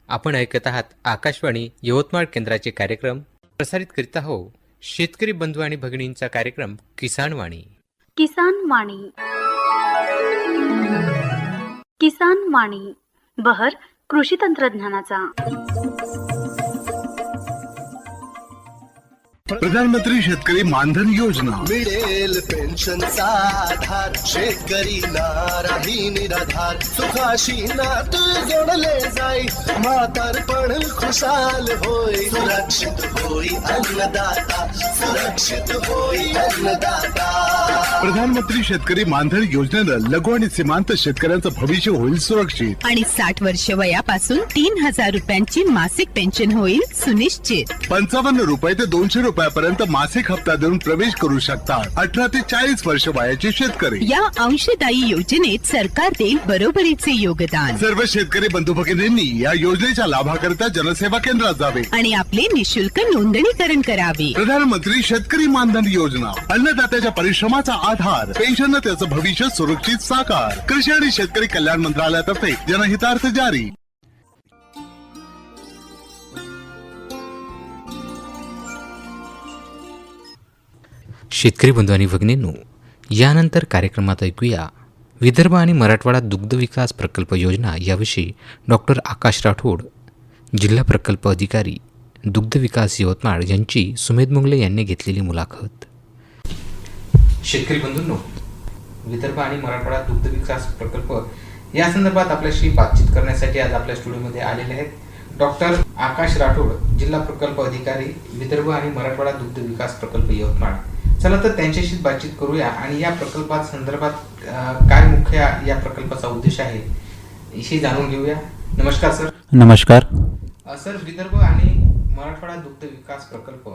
आपण ऐकत आहात आकाशवाणी यवतमाळ केंद्राचे कार्यक्रम प्रसारित करीत आहोत. शेतकरी बंधू आणि भगिनींचा कार्यक्रम किसान वाणी. किसान वाणी. किसान वाणी बहर कृषी तंत्रज्ञानाचा. प्रधानमंत्री शेतकरी मानधन योजना. मिळेल पेन्शनचा आधार, शेतकरी नाराही निराधार, सुखाशी नात जोडले जाई, म्हातारपण खुशाल होय, सुरक्षित होई अन्नदाता, सुरक्षित होई अन्नदाता. प्रधानमंत्री शेतकरी मानधन योजनेनं लघु आणि सीमांत शेतकऱ्यांचं भविष्य होईल सुरक्षित. आणि 60 वर्ष वयापासून 3,000 रुपयांची मासिक पेन्शन होईल सुनिश्चित. 55 रुपये ते 200 रुपयापर्यंत मासिक हप्ता देऊन प्रवेश करू शकतात 18 ते 40 वर्ष वयाचे शेतकरी. या अंशदायी योजनेत सरकार देईल बरोबरीचे योगदान. सर्व शेतकरी बंधू भगिनींनी या योजनेच्या लाभाकरिता जनसेवा केंद्रात जावे आणि आपले निशुल्क नोंदणीकरण करावे. प्रधानमंत्री शेतकरी मानधन योजना, अन्नदात्याच्या परिश्रमाचा आधार, पेन्शन त्याचं भविष्य सुरक्षित साकार. कृषी आणि शेतकरी कल्याण मंत्रालयातर्फे जनहितार्थ जारी. शेतकरी बंधू आणि भगिनींनो, यानंतर कार्यक्रमात ऐकूया विदर्भ आणि मराठवाडा दुग्ध विकास प्रकल्प योजना याविषयी डॉक्टर आकाश राठोड, जिल्हा प्रकल्प अधिकारी दुग्ध विकास यवतमाळ यांची सुमेध मुंगले यांनी घेतलेली मुलाखत. शेतकरी बंधूंनो, विदर्भ आणि मराठवाडा दुग्ध विकास प्रकल्प या संदर्भात आपल्याशी बातचीत करण्यासाठी आज आपल्या स्टुडिओमध्ये आलेले आहेत डॉक्टर आकाश राठोड, जिल्हा प्रकल्प अधिकारी विदर्भ आणि मराठवाडा दुग्ध विकास प्रकल्प यवतमाळ. चला तर त्यांच्याशी बातचीत करूया आणि या प्रकल्पात संदर्भात काय मुख्य या प्रकल्पाचा उद्देश आहे हे जाणून घेऊया. नमस्कार सर. नमस्कार सर, विदर्भ आणि मराठवाडा दुग्ध विकास प्रकल्प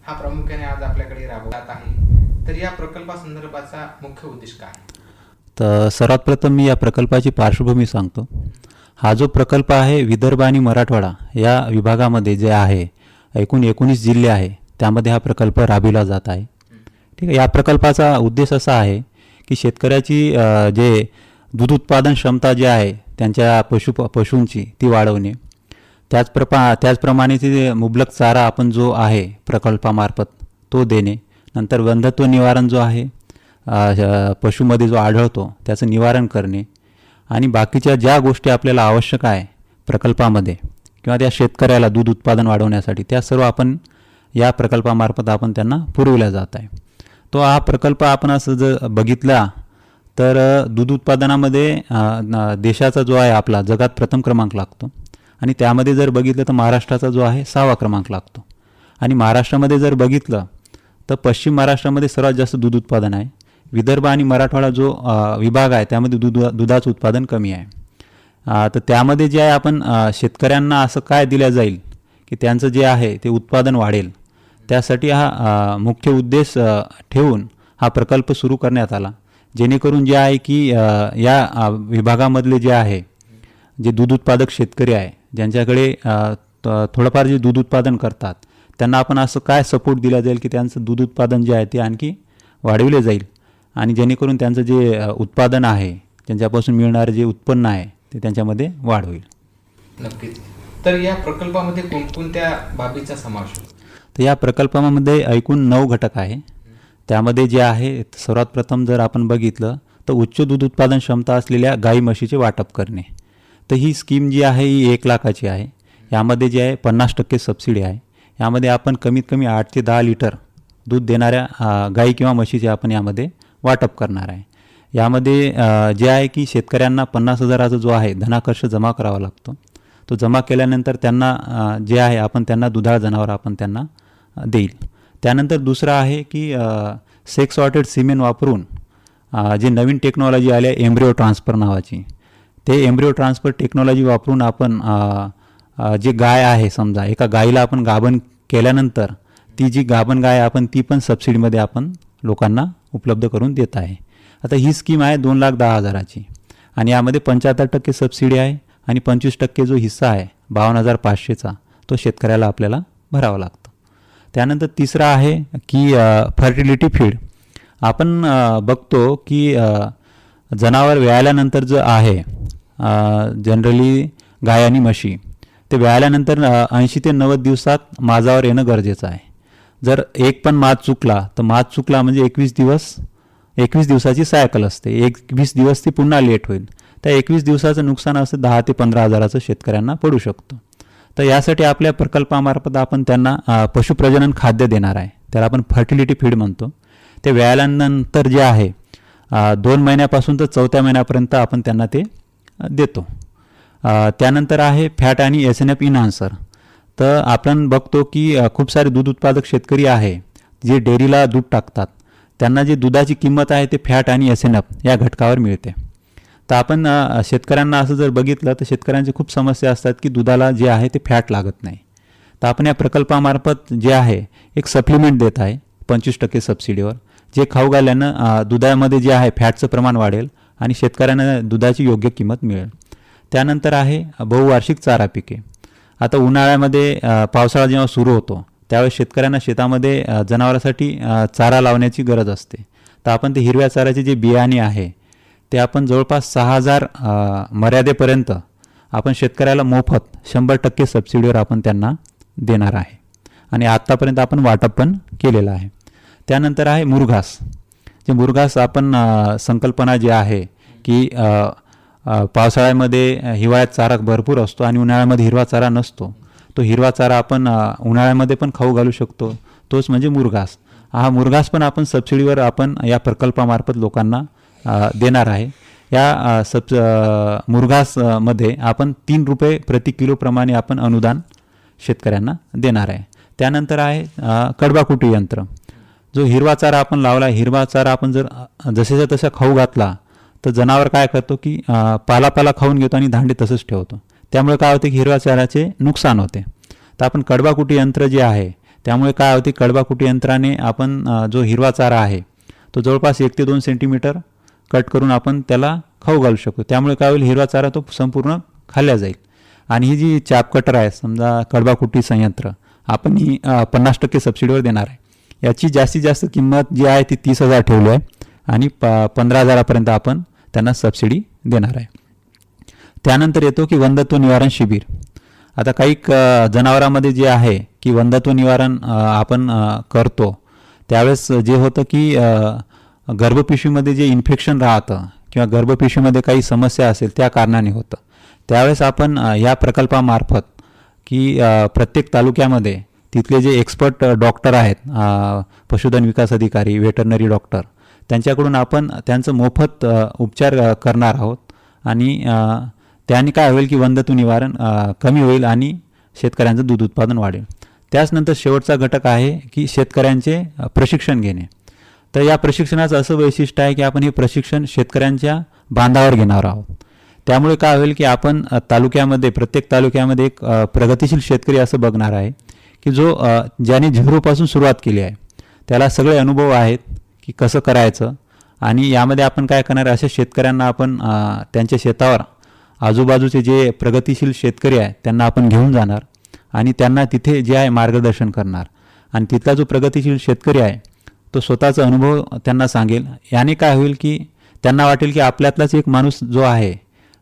हा प्रामुख्याने आज आपल्याकडे राबवण्यात आहे, तर या प्रकल्पासंदर्भाचा मुख्य उद्देश काय? तर सर्वात प्रथम मी या प्रकल्पाची पार्श्वभूमी सांगतो. हा जो प्रकल्प आहे विदर्भ आणि मराठवाडा या विभागामध्ये जे आहे एकूण 19 जिल्हे आहे त्यामध्ये हा प्रकल्प राबविला जात आहे. ठीक आहे. या प्रकल्पाचा उद्देश असा आहे की शेतकऱ्याची जे दूध उत्पादन क्षमता जी आहे त्यांच्या पशूंची ती वाढवणे, त्याचप्रमाणे ते मुबलक चारा आपण जो आहे प्रकल्पामार्फत तो देणे, नंतर वंध्यत्व निवारण जो आहे पशुमध्ये जो आढळतो त्याचं निवारण करणे, आणि बाकीच्या ज्या गोष्टी आपल्याला आवश्यक आहे प्रकल्पामध्ये किंवा त्या शेतकऱ्याला दूध उत्पादन वाढवण्यासाठी त्या सर्व आपण या प्रकल्पामार्फत आपण त्यांना पुरवल्या जात आहे. तो हा प्रकल्प आपण असं जर बघितला तर दूध उत्पादनामध्ये देशाचा जो आहे आपला जगात प्रथम क्रमांक लागतो, आणि त्यामध्ये जर बघितलं तर महाराष्ट्राचा जो आहे 6वा क्रमांक लागतो. आणि महाराष्ट्रामध्ये जर बघितलं तर पश्चिम महाराष्ट्रामध्ये सर्वात जास्त दूध उत्पादन आहे. विदर्भ आणि मराठवाडा जो विभाग आहे त्यामध्ये दुधाचं उत्पादन कमी आहे. तर त्यामध्ये जे आहे आपण शेतकऱ्यांना असं काय दिलं जाईल की त्यांचं जे आहे ते उत्पादन वाढेल, त्यासाठी हा मुख्य उद्देश ठेवून हा प्रकल्प सुरू करण्यात आला, जेणेकरून जे आहे की या विभागामधले जे आहे जे दूध उत्पादक शेतकरी आहे ज्यांच्याकडे थोडंफार जे दूध उत्पादन करतात त्यांना आपण असं काय सपोर्ट दिला जाईल की त्यांचं दूध उत्पादन जे आहे ते आणखी वाढविले जाईल, आणि जेणेकरून त्यांचं जे उत्पादन आहे त्यांच्यापासून मिळणारे जे उत्पन्न आहे ते त्यांच्यामध्ये वाढ होईल. नक्कीच. तर या प्रकल्पामध्ये कोणकोणत्या बाबीचा समावेश होतो? तर या प्रकल्पामध्ये एकूण 9 घटक आहे. त्यामध्ये जे आहे सर्वात प्रथम जर आपण बघितलं तर उच्च दूध उत्पादन क्षमता असलेल्या गाई म्हशीचे वाटप करणे. तर ही स्कीम जी आहे ही 1 लाखाची आहे. यामध्ये जे आहे 50% सबसिडी आहे. यामध्ये आपण कमीत कमी 8 ते 10 लिटर दूध देणाऱ्या गाई किंवा म्हशीचे आपण यामध्ये वाटप करणार आहे. यामध्ये जे आहे की शेतकऱ्यांना 50,000चा जो आहे धनाकर्ष जमा करावा लागतो. तो जमा केल्यानंतर त्यांना जे आहे आपण त्यांना दुधाळ जनावर आपण त्यांना देईल. त्यानंतर दुसरं आहे की सेक्स सॉर्टेड सिमेंट वापरून जे नवीन टेक्नॉलॉजी आली आहे एम्ब्रिओ ट्रान्सफर नावाची, ते एम्ब्रिओ ट्रान्सफर टेक्नॉलॉजी वापरून आपण जे गाय आहे समजा एका गाईला आपण गाभण केल्यानंतर ती जी गाभण गाय आपण ती पण सबसिडीमध्ये आपण लोकांना उपलब्ध करून देत आहे. आता ही स्कीम आहे 2,10,000ची, आणि यामध्ये 75% सबसिडी आहे आणि 25% जो हिस्सा आहे 52,500चा तो शेतकऱ्याला आपल्याला भरावा लागतो. त्यानंतर तिसरा आहे की फर्टिलिटी फीड. आपण बघतो की जनावर व्याल्यानंतर जो आहे जनरली गाय आणि म्हशी ते व्याल्यानंतर 80 ते 90 दिवसात माझावर येणं गरजेचं आहे. जर एक पण माज चुकला म्हणजे 21 दिवसाची सायकल असते. 21 दिवस ती पुन्हा लेट होईल. त्या 21 दिवसाचं नुकसान असं 10 ते 15 हजाराचं शेतकऱ्यांना पडू शकतं. तर यासाठी आपल्या प्रकल्पामार्फत आपण त्यांना पशुप्रजनन खाद्य देणार आहे. त्याला आपण फर्टिलिटी फीड म्हणतो. ते व्यायाल्यानंतर जे आहे 2 महिन्यापासून तर 4थ्या महिन्यापर्यंत आपण त्यांना ते देतो. त्यानंतर आहे फॅट आणि SNF इन्हान्सर. तर आपण बघतो की खूप सारे दूध उत्पादक शेतकरी आहे जे डेअरीला दूध टाकतात. त्यांना जी दुधाची किंमत आहे ते फॅट आणि SNF या घटकावर मिळते. तर आपण शेतकऱ्यांना असं जर बघितलं तर शेतकऱ्यांची खूप समस्या असतात की दुधाला जे आहे ते फॅट लागत नाही. तर आपण या प्रकल्पामार्फत जे आहे एक सप्लिमेंट देत आहे 25% सबसिडीवर, जे खाऊ घालल्यानं दुधामध्ये जे आहे फॅटचं प्रमाण वाढेल आणि शेतकऱ्यांना दुधाची योग्य किंमत मिळेल. त्यानंतर आहे बहुवार्षिक चारा पिके. आता उन्हाळ्यामध्ये पावसाळा जेव्हा सुरू होतो त्यावेळेस शेतकऱ्यांना शेतामध्ये जनावरांसाठी चारा लावण्याची गरज असते. तर आपण ते हिरव्या चाऱ्याचे जे बियाणे आहे ते आपण जवळपास 6,000 मर्यादेपर्यंत आपण शेतकऱ्याला मोफत 100% सबसिडीवर आपण त्यांना देणार आहे आणि आत्तापर्यंत आपण वाटप पण केलेलं आहे. त्यानंतर आहे मुरघास. जे मुरघास आपण संकल्पना जी आहे की पावसाळ्यामध्ये हिवाळ्यात चारा भरपूर असतो आणि उन्हाळ्यामध्ये हिरवा चारा नसतो. तो हिरवा चारा आपण उन्हाळ्यामध्ये पण खाऊ घालू शकतो. तोच म्हणजे मुरघास. हा मुरघास पण आपण सबसिडीवर आपण या प्रकल्पामार्फत लोकांना देणार आहे. या मुरघासमध्ये आपण 3 रुपये प्रति किलोप्रमाणे आपण अनुदान शेतकऱ्यांना देणार आहे. त्यानंतर आहे कडबाकुटी यंत्र. जो हिरवा चारा आपण लावला, हिरवा चारा आपण जर जसेच्या तसा खाऊ घातला तर जनावर काय करतो की पाला खाऊन घेतो आणि धांडे तसंच ठेवतो. त्यामुळे काय होते की हिरव्या चाऱ्याचे नुकसान होते. तर आपण कडबाकुटी यंत्र जे आहे त्यामुळे काय होते, कडबाकुटी यंत्राने आपण जो हिरवा चारा आहे तो जवळपास 1 ते 2 सेंटीमीटर कट करून आपण त्याला खाऊ घालू शकतो. त्यामुळे काय होईल, हिरवा चारा तो संपूर्ण खाल्ला जाईल. आणि ही जी चाप कटर आहे समजा कडबाकुटी संयंत्र आपण ही 50% सबसिडीवर देणार आहे. याची जास्तीत जास्त किंमत जी आहे ती 30,000 ठेवली आहे आणि 15,000पर्यंत आपण त्यांना सबसिडी देणार आहे. त्यानंतर येतो की वंध्यत्व निवारण शिबिर. आता काही जनावरांमध्ये जे आहे की वंध्यत्व निवारण आपण करतो त्यावेळेस जे होतं की गर्भपिशवीमध्ये जे इन्फेक्शन राहतं किंवा गर्भपिशवीमध्ये काही समस्या असेल त्या कारणाने होतं. त्यावेळेस आपण या प्रकल्पामार्फत की प्रत्येक तालुक्यामध्ये तिथले जे एक्सपर्ट डॉक्टर आहेत, पशुधन विकास अधिकारी, वेटरनरी डॉक्टर, त्यांच्याकडून आपण त्यांचं मोफत उपचार करणार आहोत आणि त्याने काय होईल की वंध्यत्व निवारण कमी होईल आणि शेतकऱ्यांचं दूध उत्पादन वाढेल. त्याचनंतर शेवटचा घटक आहे की शेतकऱ्यांचे प्रशिक्षण घेणे. तर या प्रशिक्षणाचं असं वैशिष्ट्य आहे की आपण हे प्रशिक्षण शेतकऱ्यांच्या बांधावर घेणार आहोत. त्यामुळे काय होईल की आपण तालुक्यामध्ये प्रत्येक तालुक्यामध्ये एक प्रगतिशील शेतकरी असं बघणार आहे की जो ज्याने झिरोपासून सुरुवात केली आहे, त्याला सगळे अनुभव आहेत की कसं करायचं. आणि यामध्ये आपण काय करणार, अशा शेतकऱ्यांना आपण त्यांच्या शेतावर आजूबाजूचे जे प्रगतिशील शेतकरी आहे त्यांना आपण घेऊन जाणार आणि त्यांना तिथे जे आहे मार्गदर्शन करणार. आणि तिथला जो प्रगतिशील शेतकरी आहे तो स्वतःचा अनुभव त्यांना सांगेल. याने काय होईल की त्यांना वाटेल की आपल्यातलाच एक माणूस जो आहे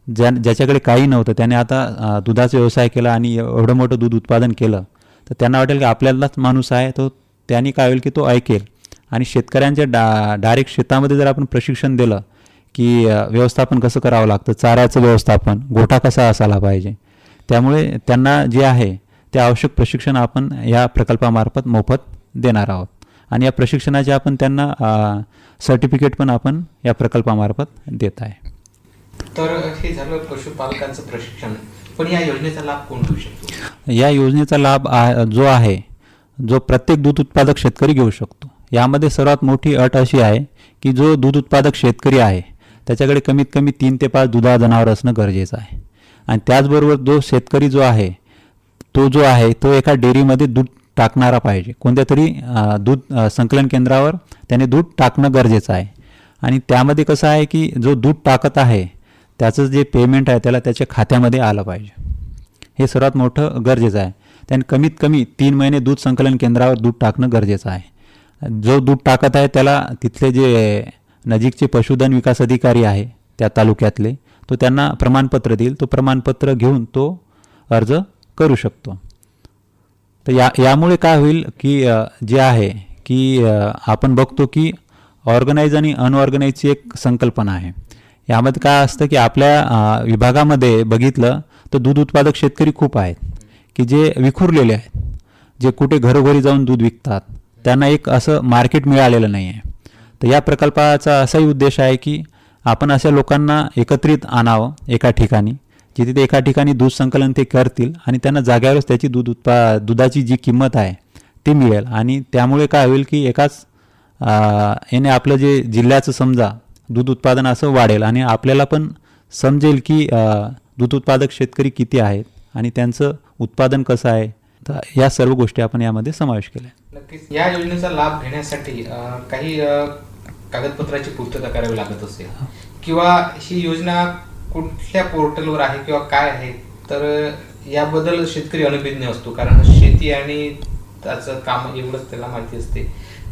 ज्याच्याकडे काही नव्हतं त्याने आता दुधाचा व्यवसाय केला आणि एवढं मोठं दूध उत्पादन केलं, तर त्यांना वाटेल की आपल्यातलाच माणूस आहे. तो त्याने काय होईल की तो ऐकेल. आणि शेतकऱ्यांच्या डायरेक्ट शेतामध्ये जर आपण प्रशिक्षण दिलं की व्यवस्थापन कसं करावं लागतं, चाऱ्याचं व्यवस्थापन, गोठा कसा असायला पाहिजे, त्यामुळे त्यांना जे आहे ते आवश्यक प्रशिक्षण आपण या प्रकल्पामार्फत मोफत देणार आहोत. आणि या प्रशिक्षणाचे आपण त्यांना सर्टिफिकेट पण आपण या प्रकल्पामार्फत देत आहे. तर हे झालं पशुपालकांचं प्रशिक्षण. पण या योजनेचा लाभ कोण घेऊ शकतो? या योजनेचा लाभ जो आहे जो प्रत्येक दूध उत्पादक शेतकरी घेऊ शकतो. यामध्ये सर्वात मोठी अट अशी आहे की जो दूध उत्पादक शेतकरी आहे त्याच्याकडे कमीत कमी 3 ते 5 दुधा जनावर असणं गरजेचं आहे. आणि त्याचबरोबर जो शेतकरी जो आहे तो एका डेअरीमध्ये दूध टाकणारा पाहिजे. कोणत्या तरी दूध संकलन केंद्रावर त्याने दूध टाकणं गरजेचं आहे. आणि त्यामध्ये कसं आहे की जो दूध टाकत आहे त्याचं जे पेमेंट आहे त्याला त्याच्या खात्यामध्ये आलं पाहिजे. हे सर्वात मोठं गरजेचं आहे. त्याने कमीत कमी 3 महिने दूध संकलन केंद्रावर दूध टाकणं गरजेचं आहे. जो दूध टाकत आहे त्याला तिथले जे नजीकचे पशुधन विकास अधिकारी आहे त्या तालुक्यातले, तो त्यांना प्रमाणपत्र देईल. तो प्रमाणपत्र घेऊन तो अर्ज करू शकतो. तर यामुळे काय होईल की जे आहे की आपण बघतो की ऑर्गनाईज आणि अनऑर्गनाईजची एक संकल्पना आहे. यामध्ये काय असतं की आपल्या विभागामध्ये बघितलं तर दूध उत्पादक शेतकरी खूप आहेत की जे विखुरलेले आहेत, जे कुठे घरोघरी जाऊन दूध विकतात, त्यांना एक असं मार्केट मिळालेलं नाही आहे. तर या प्रकल्पाचा असाही उद्देश आहे की आपण अशा लोकांना एकत्रित आणावं एका ठिकाणी, जिथे ते एका ठिकाणी दूध संकलन ते करतील आणि त्यांना जाग्यावरच त्याची दुधाची जी किंमत आहे ती मिळेल. आणि त्यामुळे काय होईल की एकाच याने आपलं जे जिल्ह्याचं समजा दूध उत्पादन असं वाढेल आणि आपल्याला पण समजेल की दूध उत्पादक शेतकरी किती आहेत आणि त्यांचं उत्पादन कसं आहे. तर या सर्व गोष्टी आपण यामध्ये समावेश केल्या. नक्कीच या योजनेचा लाभ घेण्यासाठी काही कागदपत्राची पूर्तता करावी लागत असेल, किंवा ही योजना कुठल्या पोर्टलवर आहे किंवा काय आहे, तर याबद्दल शेतकरी अनभिज्ञ असतो, कारण शेती आणि त्याचं काम एवढंच त्याला माहिती असते.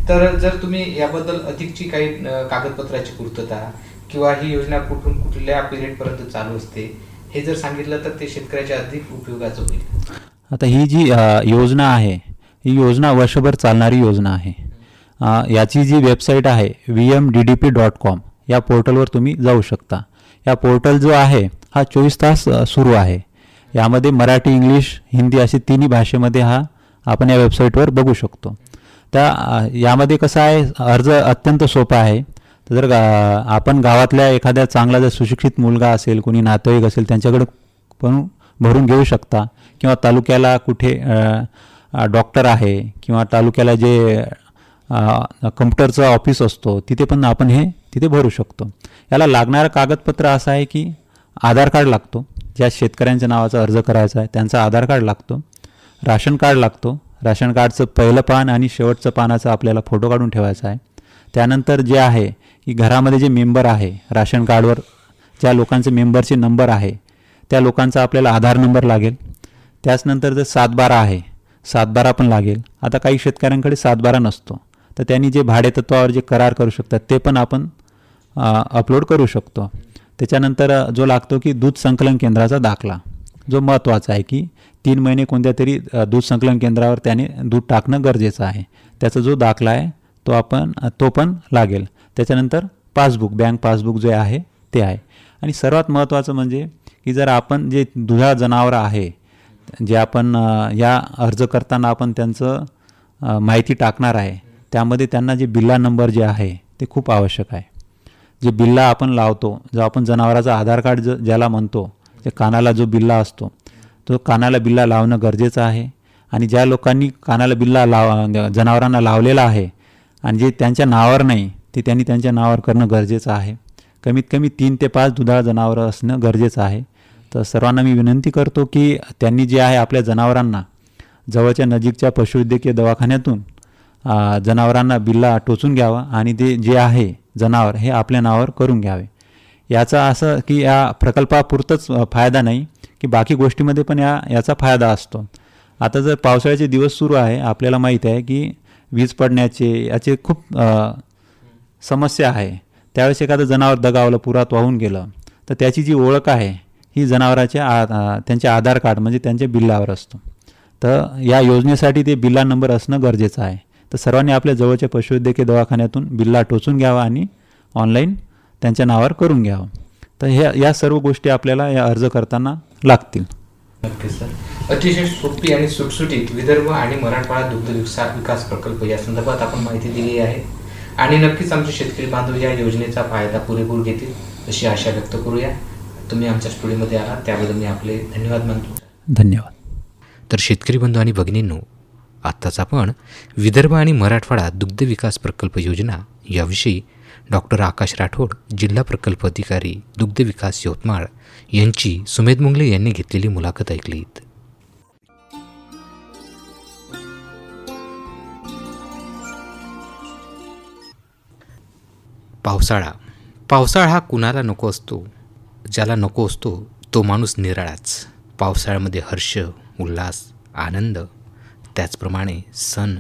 तर जर तुम्ही याबद्दल अधिकची काही कागदपत्राची पूर्तता किंवा ही योजना कुठून कुठल्या पिरियडपर्यंत चालू असते हे जर सांगितलं तर ते शेतकऱ्याच्या अधिक उपयोगाचं होईल. आता ही जी योजना आहे ही योजना वर्षभर चालणारी योजना आहे. याची जी वेबसाईट आहे vmddp.com या पोर्टलवर तुम्ही जाऊ शकता. या पोर्टल जो आहे हा 24 तास सुरू आहे. यामध्ये मराठी, इंग्लिश, हिंदी अशी तिन्ही भाषेमध्ये हा आपण या वेबसाईटवर बघू शकतो. यामध्ये कसं आहे, अर्ज अत्यंत सोपा आहे. तर जर आपण गावातल्या एखाद्या चांगला जर सुशिक्षित मुलगा असेल, कोणी नातेवाईक असेल, त्यांच्याकडे पण भरून घेऊ शकता, किंवा तालुक्याला कुठे डॉक्टर आहे किंवा तालुक्याला जे कम्प्युटरचा ऑफिस असतो तिथे पण आपण हे तिथे भरू शकतो. याला लागणारं कागदपत्र असं आहे की आधार कार्ड लागतो, ज्या शेतकऱ्यांच्या नावाचा अर्ज करायचा आहे त्यांचं आधार कार्ड लागतो, राशन कार्ड लागतो, राशन कार्डचं पहिलं पान आणि शेवटचं पानाचा आपल्याला फोटो काढून ठेवायचा आहे. त्यानंतर जे आहे की घरामध्ये जे मेंबर आहे, राशन कार्डवर ज्या लोकांचे मेंबरचे नंबर आहे त्या लोकांचा आपल्याला आधार नंबर लागेल. त्याचनंतर जर 7/12 आहे, 7/12 पण लागेल. आता काही शेतकऱ्यांकडे 7/12 नसतो, तर त्यांनी जे भाडेतत्वावर जे करार करू शकतात ते पण आपण अपलोड करू शकतो. त्याच्यानंतर जो लागतो की दूध संकलन केंद्राचा दाखला, जो महत्त्वाचा आहे की 3 महिने कोणत्या तरी दूध संकलन केंद्रावर त्याने दूध टाकणं गरजेचं आहे. त्याचा जो दाखला आहे तो पण लागेल. त्याच्यानंतर पासबुक, बँक पासबुक जे आहे ते आहे. आणि सर्वात महत्त्वाचं म्हणजे की जर आपण जे दुधाळ जनावरं आहे, जे आपण या अर्ज करताना आपण त्यांचं माहिती टाकणार आहे, त्यामध्ये त्यांना जे बिल्ला नंबर जे आहे ते खूप आवश्यक आहे. जे बिल्ला आपण लावतो, जो आपण जनावराचा आधार कार्ड ज्याला म्हणतो, जे कानाला जो बिल्ला असतो तो कानाला बिल्ला लावणं गरजेचं आहे. आणि ज्या लोकांनी कानाला बिल्ला जनावरांना लावलेला आहे आणि जे त्यांच्या नावावर नाही ते त्यांनी त्यांच्या नावावर करणं गरजेचं आहे. कमीत कमी 3 ते 5 दुधाळ जनावरं असणं गरजेचं आहे. तर सर्वांना मी विनंती करतो की त्यांनी जे आहे आपल्या जनावरांना जवळच्या नजीकच्या पशुवैद्यकीय दवाखान्यातून जनावरांना बिल्ला टोचून घ्यावा आणि ते जे आहे जनावर हे आपल्या नावावर करून घ्यावे. याचा असं की या प्रकल्पापुरतंच फायदा नाही की बाकी गोष्टीमध्ये पण याचा फायदा असतो. आता जर पावसाळ्याचे दिवस सुरू आहे, आपल्याला माहीत आहे की वीज पडण्याचे याचे खूप समस्या आहे. त्यावेळेस एखादं जनावर दगावलं, पुरात वाहून गेलं, तर त्याची जी ओळख आहे ही जनावराच्या त्यांचे आधार कार्ड म्हणजे त्यांच्या बिल्लावर असतो. तर या योजनेसाठी ते बिल्ला नंबर असणं गरजेचं आहे. तर सर्वांनी आपल्या जवळच्या पशुवैद्यकीय दवाखान्यातून बिल्ला टोचून घ्यावा आणि ऑनलाईन त्यांच्या नावावर करून घ्यावं. तर या सर्व गोष्टी आपल्याला या अर्ज करताना लागतील. नक्कीच सर. अतिशय सोपी आणि सुटसुटीत विदर्भ आणि मराठवाडा दुग्ध विकास प्रकल्प या संदर्भात आपण माहिती दिली आहे आणि नक्कीच आमचे शेतकरी बांधव या योजनेचा फायदा पुरेपूर घेतील अशी आशा व्यक्त करूया. तुम्ही आमच्या स्टुडिओमध्ये आलात त्याबद्दल मी आपले धन्यवाद मानतो. धन्यवाद. तर शेतकरी बंधू आणि भगिनींनो, आत्ताच आपण विदर्भ आणि मराठवाडा दुग्ध विकास प्रकल्प योजना याविषयी डॉक्टर आकाश राठोड, जिल्हा प्रकल्प अधिकारी, दुग्ध विकास यवतमाळ यांची सुमेध मुंगले यांनी घेतलेली मुलाखत ऐकलीत. पावसाळा हा कुणाला नको असतो. ज्याला नको असतो तो माणूस निराळाच. पावसाळ्यामध्ये हर्ष, उल्हास, आनंद, त्याचप्रमाणे सण,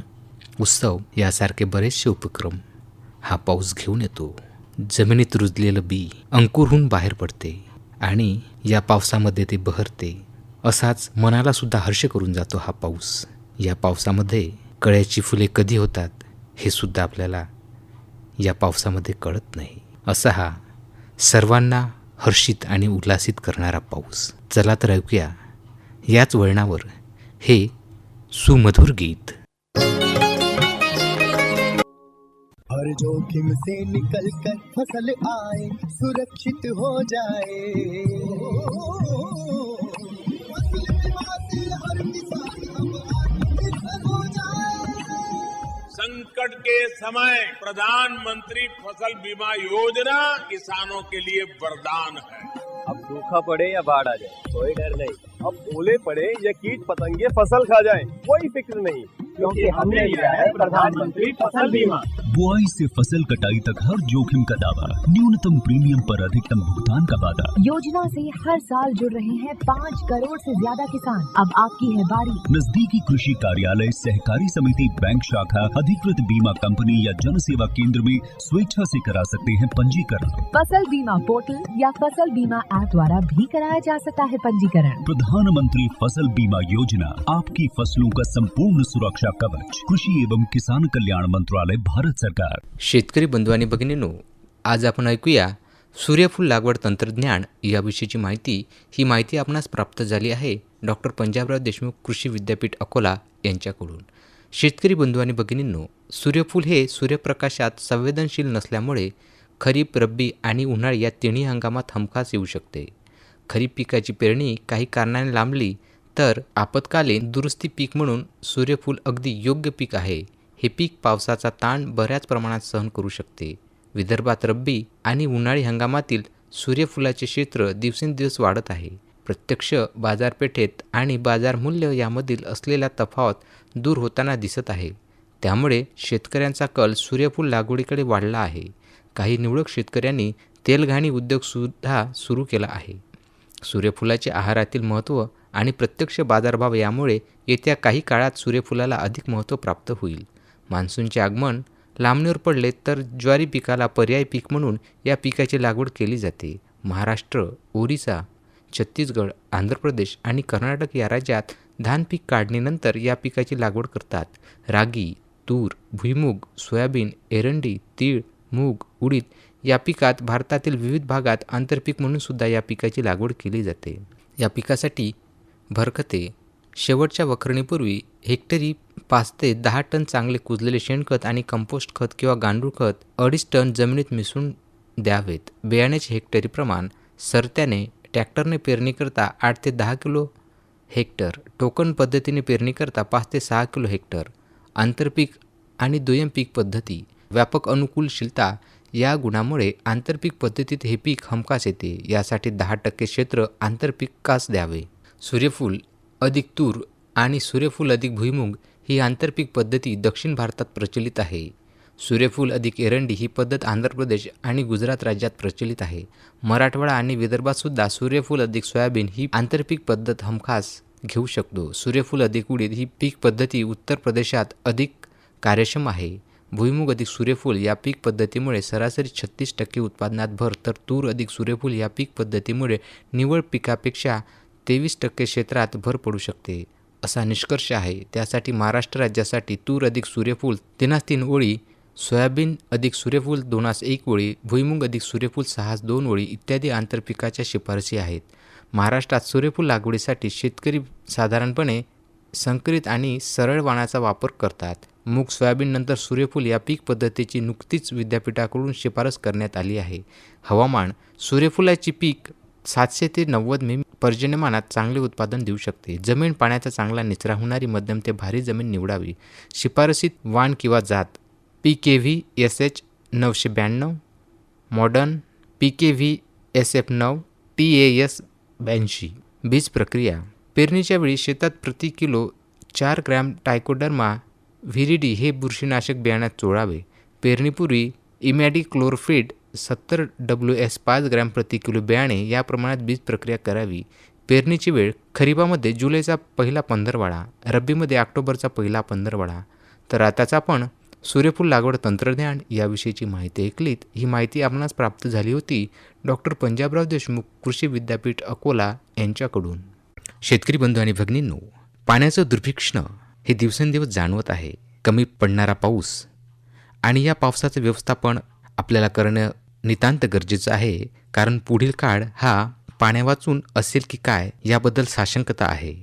उत्सव यासारखे बरेचसे उपक्रम हा पाऊस घेऊन येतो. जमिनीत रुजलेलं बी अंकुर होऊन बाहेर पडते आणि या पावसामध्ये ते बहरते. असाच मनाला सुद्धा हर्ष करून जातो हा पाऊस. या पावसामध्ये कळ्याची फुले कधी होतात हे सुद्धा आपल्याला या पावसामध्ये कळत नाही. असा हा सर्वांना हर्षित आणि उल्हासित करणारा पाऊस. चला तर ऐकूया याच वळणावर हे सुमधुर गीत. हर जोखिम से निकल कर फसल आए, सुरक्षित हो जाए, फसल बीमा से हर किसान अब आत्मनिर्भर हो जाए। संकट के समय प्रधानमंत्री फसल बीमा योजना किसानों के लिए वरदान है। अब सूखा पड़े या बाढ़ आ जाए कोई डर नहीं, अब ओले पड़े या कीट पतंगे फसल खा जाए कोई फिक्र नहीं, क्योंकि हमने लिया है प्रधानमंत्री फसल बीमा। बुआई से फसल कटाई तक हर जोखिम का दावा, न्यूनतम प्रीमियम पर अधिकतम भुगतान का वादा। योजना से हर साल जुड़ रहे हैं 5 करोड़ से ज्यादा किसान। अब आपकी है बारी। नजदीकी कृषि कार्यालय, सहकारी समिति, बैंक शाखा, अधिकृत बीमा कंपनी या जन सेवा केंद्र में स्वेच्छा से करा सकते हैं पंजीकरण। फसल बीमा पोर्टल या फसल बीमा ऐप द्वारा भी कराया जा सकता है पंजीकरण। प्रधानमंत्री फसल बीमा योजना, आपकी फसलों का संपूर्ण सुरक्षा कवच। कृषि एवं किसान कल्याण मंत्रालय, भारत सरकार। शेतकरी बंधू आणि भगिनींनो, आज आपण ऐकूया सूर्यफूल लागवड तंत्रज्ञान याविषयीची माहिती. ही माहिती आपणास प्राप्त झाली आहे डॉक्टर पंजाबराव देशमुख कृषी विद्यापीठ अकोला यांच्याकडून. शेतकरी बंधू आणि भगिनींनो, सूर्यफूल हे सूर्यप्रकाशात संवेदनशील नसल्यामुळे खरीप, रब्बी आणि उन्हाळी या तिन्ही हंगामात हमखास येऊ शकते. खरीप पिकाची पेरणी काही कारणाने लांबली तर आपत्कालीन दुरुस्ती पीक म्हणून सूर्यफूल अगदी योग्य पीक आहे. हे पीक पावसाचा ताण बऱ्याच प्रमाणात सहन करू शकते. विदर्भात रब्बी आणि उन्हाळी हंगामातील सूर्यफुलाचे क्षेत्र दिवसेंदिवस वाढत आहे. प्रत्यक्ष बाजारपेठेत आणि बाजार मूल्य यामधील असलेला तफावत दूर होताना दिसत आहे. त्यामुळे शेतकऱ्यांचा कल सूर्यफूल लागवडीकडे वाढला आहे. काही निवडक शेतकऱ्यांनी तेलघाणी उद्योगसुद्धा सुरू केला आहे. सूर्यफुलाचे आहारातील महत्त्व आणि प्रत्यक्ष बाजारभाव यामुळे येत्या काही काळात सूर्यफुलाला अधिक महत्त्व प्राप्त होईल. मान्सूनचे आगमन लांबणीवर पडले तर ज्वारी पिकाला पर्यायी पीक म्हणून या पिकाची लागवड केली जाते. महाराष्ट्र, ओरिसा, छत्तीसगड, आंध्र प्रदेश आणि कर्नाटक या राज्यात धान पीक काढणीनंतर या पिकाची लागवड करतात. रागी, तूर, भुईमूग, सोयाबीन, एरंडी, तीळ, मूग, उडीद या पिकात भारतातील विविध भागात आंतरपीक म्हणून सुद्धा या पिकाची लागवड केली जाते. या पिकासाठी भरखते शेवटच्या वखरणीपूर्वी हेक्टरी 5 ते 10 टन चांगले कुजलेले शेणखत आणि कंपोस्ट खत किंवा गांडूळ खत 2.5 टन जमिनीत मिसळून द्यावेत. बियाण्याचे हेक्टरी प्रमाण सरत्याने ट्रॅक्टरने पेरणी करता 8 ते 10 किलो हेक्टर, टोकन पद्धतीने पेरणी करता 5 ते 6 किलो हेक्टर. आंतरपीक आणि दुय्यम पीक पद्धती, व्यापक अनुकूलशीलता या गुणामुळे आंतरपीक पद्धतीत हे पीक हमखास येते. यासाठी 10% क्षेत्र आंतरपिकास द्यावे. सूर्यफूल अधिक तूर आणि सूर्यफूल अधिक भुईमूग ही आंतरपीक पद्धती दक्षिण भारतात प्रचलित आहे. सूर्यफूल अधिक एरंडी ही पद्धत आंध्र प्रदेश आणि गुजरात राज्यात प्रचलित आहे. मराठवाडा आणि विदर्भातसुद्धा सूर्यफूल अधिक सोयाबीन ही आंतरपीक पद्धत हमखास घेऊ शकतो. सूर्यफूल अधिक उडीद ही पीक पद्धती उत्तर प्रदेशात अधिक कार्यक्षम आहे. भुईमूग अधिक सूर्यफूल या पीक पद्धतीमुळे सरासरी 36% उत्पादनात भर, तर तूर अधिक सूर्यफूल या पीक पद्धतीमुळे निव्वळ पिकापेक्षा 23% क्षेत्रात भर पडू शकते, असा निष्कर्ष आहे. त्यासाठी महाराष्ट्र राज्यासाठी तूर अधिक सूर्यफूल 3 ओळी, सोयाबीन अधिक सूर्यफूल 2 ओळी, भुईमूग अधिक सूर्यफूल 6 ओळी इत्यादी आंतरपिकाच्या शिफारसी आहेत. महाराष्ट्रात सूर्यफूल लागवडीसाठी शेतकरी साधारणपणे संकरित आणि सरळ वाणाचा वापर करतात. मूग, सोयाबीन नंतर सूर्यफूल या पीक पद्धतीची नुकतीच विद्यापीठाकडून शिफारस करण्यात आली आहे. हवामान, सूर्यफुलाची पीक 700 ते 90 मिमी पर्जन्यमानात चांगले उत्पादन देऊ शकते. जमीन पाण्याचा चांगला निचरा होणारी मध्यम ते भारी जमीन निवडावी. शिफारसीत वाण किंवा जात PKV SH 992, modern PKV SF 9, TAS 82. बीज प्रक्रिया, पेरणीच्या वेळी शेतात प्रति किलो 4 ग्रॅम टायकोडर्मा व्हिरिडी हे बुरशीनाशक बियाण्यात चोळावे. पेरणीपूर्वी इमॅडिक्लोरफिड 70 WS 5 ग्रॅम प्रति किलो बियाणे या प्रमाणात बीज प्रक्रिया करावी. पेरणीची वेळ खरीपामध्ये जुलैचा पहिला 15वाडा, रब्बीमध्ये ऑक्टोबरचा पहिला 15वाडा. तर आताच आपण सूर्यफूल लागवड तंत्रज्ञान याविषयीची माहिती ऐकलीत. ही माहिती आपणास प्राप्त झाली होती डॉक्टर पंजाबराव देशमुख कृषी विद्यापीठ अकोला यांच्याकडून. शेतकरी बंधू आणि भगिनींनो, पाण्याचं दुर्भिक्षण हे दिवसेंदिवस जाणवत आहे. कमी पडणारा पाऊस आणि या पावसाचं व्यवस्थापन आपल्याला करणं नितांत गरजेचं आहे, कारण पुढील काळ हा पाण्या वाचून असेल की काय याबद्दल साशंकता आहे.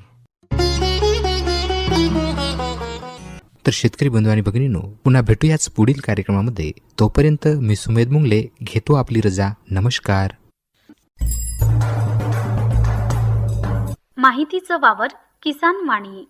तर शेतकरी बंधू आणि भगिनींनो, पुन्हा भेटूयाच पुढील कार्यक्रमामध्ये. तोपर्यंत मी सुमेध मुंगले घेतो आपली रजा. नमस्कार. माहितीचं वावर किसान वाणी.